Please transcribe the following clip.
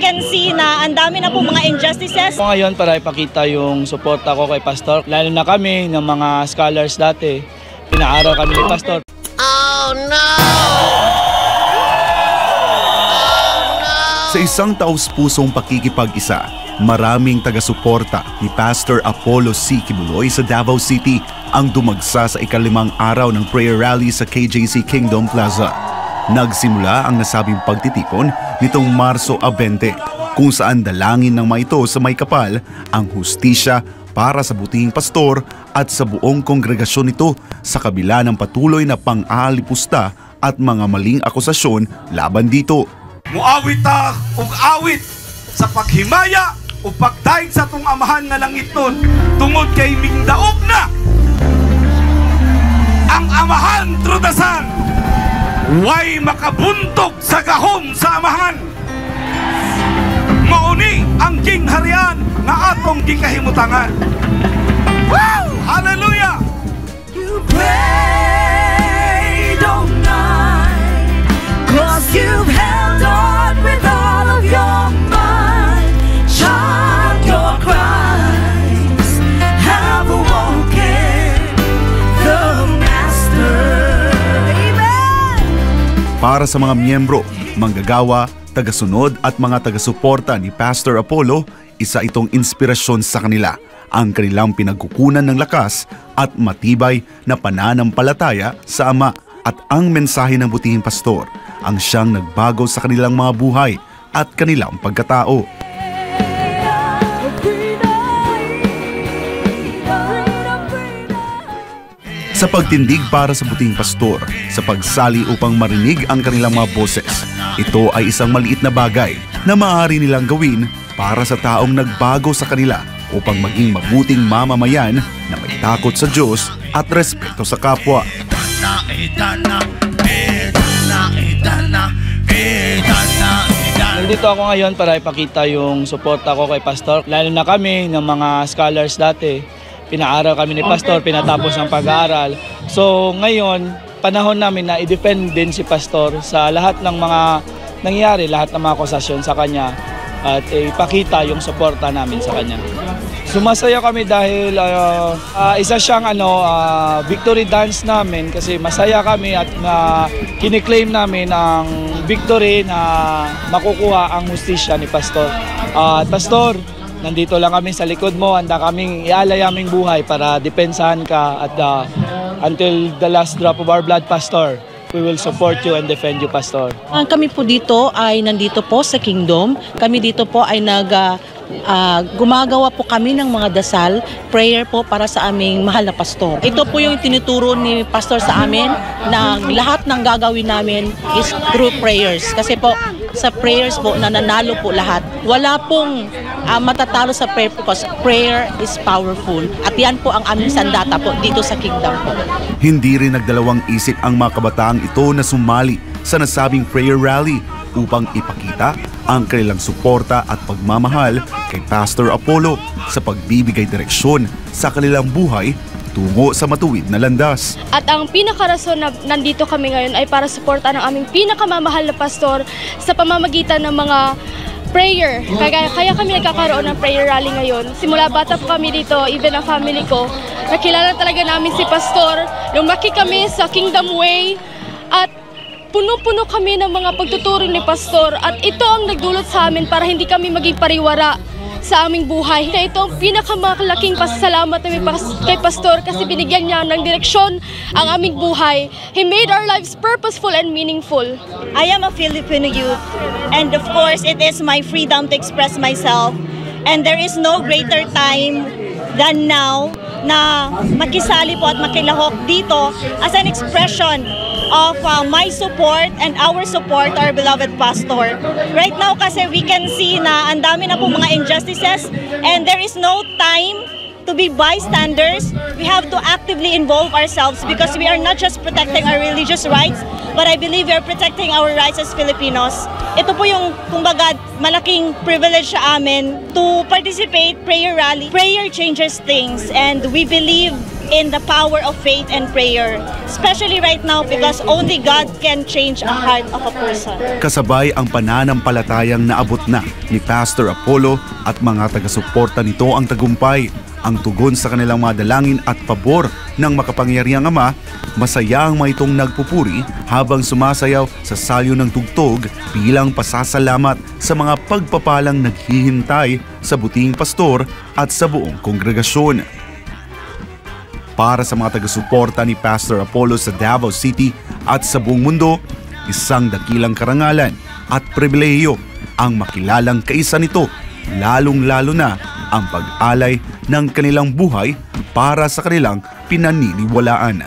can see na ang dami na po mga injustices. Ngayon para ipakita yung suporta ko kay Pastor, lalo na kami ng mga scholars dati, pinaaral kami ni Pastor. Oh no! Sa isang taus-pusong pakikipag-isa, maraming taga-suporta ni Pastor Apollo C. Kibuloy sa Davao City ang dumagsa sa ika-5 araw ng prayer rally sa KJC Kingdom Plaza. Nagsimula ang nasabing pagtitipon nitong Marso 20, kung saan dalangin ng mga ito sa may kapal ang hustisya para sa butihing pastor at sa buong kongregasyon nito sa kabila ng patuloy na pang-aalipusta at mga maling akusasyon laban dito. Muawit ta ug awit sa paghimaya o pagdaig sa tong amahan nga langit nun tungod kay mingdaog na ang amahan trudasan way makabuntog sa gahom sa amahan. Mauni ang kingharian nga atong gikahimutangan. Wow! Hallelujah! You pray, don't mind, 'cause you've held on with all of your might. Child, your cries have awoken the Master. Amen! Para sa mga miyembro, manggagawa, tagasunod at mga taga-suporta ni Pastor Apollo, isa itong inspirasyon sa kanila, ang kanilang pinagkukunan ng lakas at matibay na pananampalataya sa Ama, at ang mensahe ng butihing pastor ang siyang nagbago sa kanilang mga buhay at kanilang pagkatao. Sa pagtindig para sa butihing pastor, sa pagsali upang marinig ang kanilang mga boses, ito ay isang maliit na bagay na maaari nilang gawin para sa taong nagbago sa kanila upang maging mabuting mamamayan na may takot sa Diyos at respeto sa kapwa. Nandito ako ngayon para ipakita yung suporta ko kay Pastor, lalo na kami ng mga scholars dati. Pinaaral kami ni Pastor, pinatapos ang pag-aaral. So ngayon, panahon namin na i-defend din si Pastor sa lahat ng mga nangyari, lahat ng mga akusasyon sa kanya at ipakita yung suporta namin sa kanya. Sumasaya kami dahil isa siyang victory dance namin kasi masaya kami at kiniklaim namin ang victory na makukuha ang hustisya ni Pastor. Pastor, nandito lang kami sa likod mo, handa kaming ialay aming buhay para depensahan ka at until the last drop of our blood, Pastor. We will support you and defend you, Pastor. Kami po dito ay nandito po sa Kingdom. Kami dito po ay gumagawa po kami ng mga dasal, prayer po para sa aming mahal na pastor. Ito po yung tinuturo ni Pastor sa amin na lahat ng gagawin namin is through prayers. Kasi po sa prayers po nananalo po lahat. Wala pong matatalo sa prayer because prayer is powerful. At yan po ang aming sandata po dito sa Kingdom po. Hindi rin nagdalawang isip ang mga kabataang ito na sumali sa nasabing prayer rally upang ipakita ang kanilang suporta at pagmamahal kay Pastor Apollo sa pagbibigay direksyon sa kanilang buhay tungo sa matuwid na landas. At ang pinakarason na nandito kami ngayon ay para suporta ng aming pinakamamahal na pastor sa pamamagitan ng mga prayer. Kaya kami nagkakaroon ng prayer rally ngayon. Simula bata po kami dito, even ang family ko, nakilala talaga namin si Pastor. Lumaki kami sa Kingdom Way at puno-puno kami ng mga pagtuturo ni Pastor at ito ang nagdulot sa amin para hindi kami maging pariwara sa aming buhay. Kaya ito ang pinakamalaking pasasalamat namin kay Pastor kasi binigyan niya ng direksyon ang aming buhay. He made our lives purposeful and meaningful. I am a Filipino youth and of course it is my freedom to express myself and there is no greater time than now na makisali po at makilahok dito as an expression of my support and our support to our beloved pastor. Right now kasi we can see na ang dami na po mga injustices and there is no time to be bystanders. We have to actively involve ourselves because we are not just protecting our religious rights, but I believe we are protecting our rights as Filipinos. Ito po yung, kumbaga, malaking privilege sa amin to participate prayer rally. Prayer changes things and we believe in the power of faith and prayer, especially right now because only God can change a heart of a person. Kasabay ang pananampalatayang naabot na ni Pastor Apollo at mga taga-suporta nito ang tagumpay. Ang tugon sa kanilang mga dalangin at pabor ng makapangyarihang Ama, masaya ang mga itong nagpupuri habang sumasayaw sa salyo ng tugtog bilang pasasalamat sa mga pagpapalang naghihintay sa buting pastor at sa buong kongregasyon. Para sa mga taga-suporta ni Pastor Apollo sa Davao City at sa buong mundo, isang dakilang karangalan at pribilehiyo ang makilalang kaisa nito, lalong-lalo na ang pag-alay ng kanilang buhay para sa kanilang pinaniniwalaan.